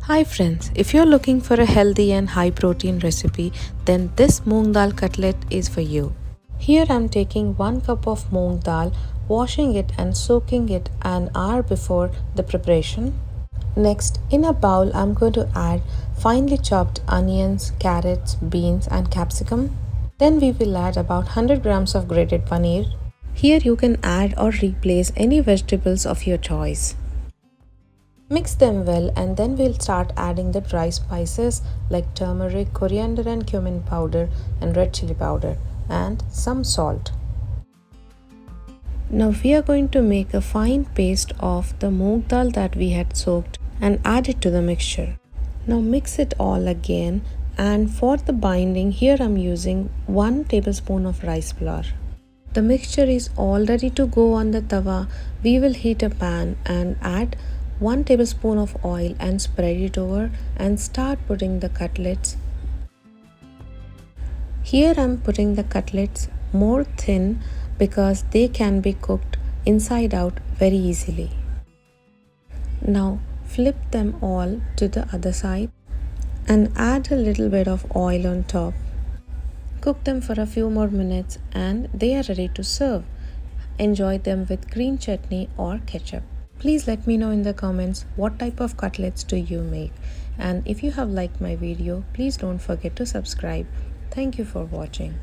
Hi friends, if you're looking for a healthy and high protein recipe, then this moong dal cutlet is for you. Here I'm taking 1 cup of moong dal, washing it and soaking it an hour before the preparation. Next, in a bowl I'm going to add finely chopped onions, carrots, beans and capsicum. Then we will add about 100 grams of grated paneer. Here you can add or replace any vegetables of your choice. Mix them well and then we'll start adding the dry spices like turmeric, coriander and cumin powder and red chili powder and some salt. Now we are going to make a fine paste of the moong dal that we had soaked and add it to the mixture. Now mix it all again, and for the binding here I'm using 1 tablespoon of rice flour. The mixture is all ready to go on the tawa. We will heat a pan and add 1 tablespoon of oil and spread it over and start putting the cutlets. Here I'm putting the cutlets more thin because they can be cooked inside out very easily. Now flip them all to the other side and add a little bit of oil on top. Cook them for a few more minutes and they are ready to serve. Enjoy them with green chutney or ketchup. Please let me know in the comments what type of cutlets do you make, and if you have liked my video, please don't forget to subscribe. Thank you for watching.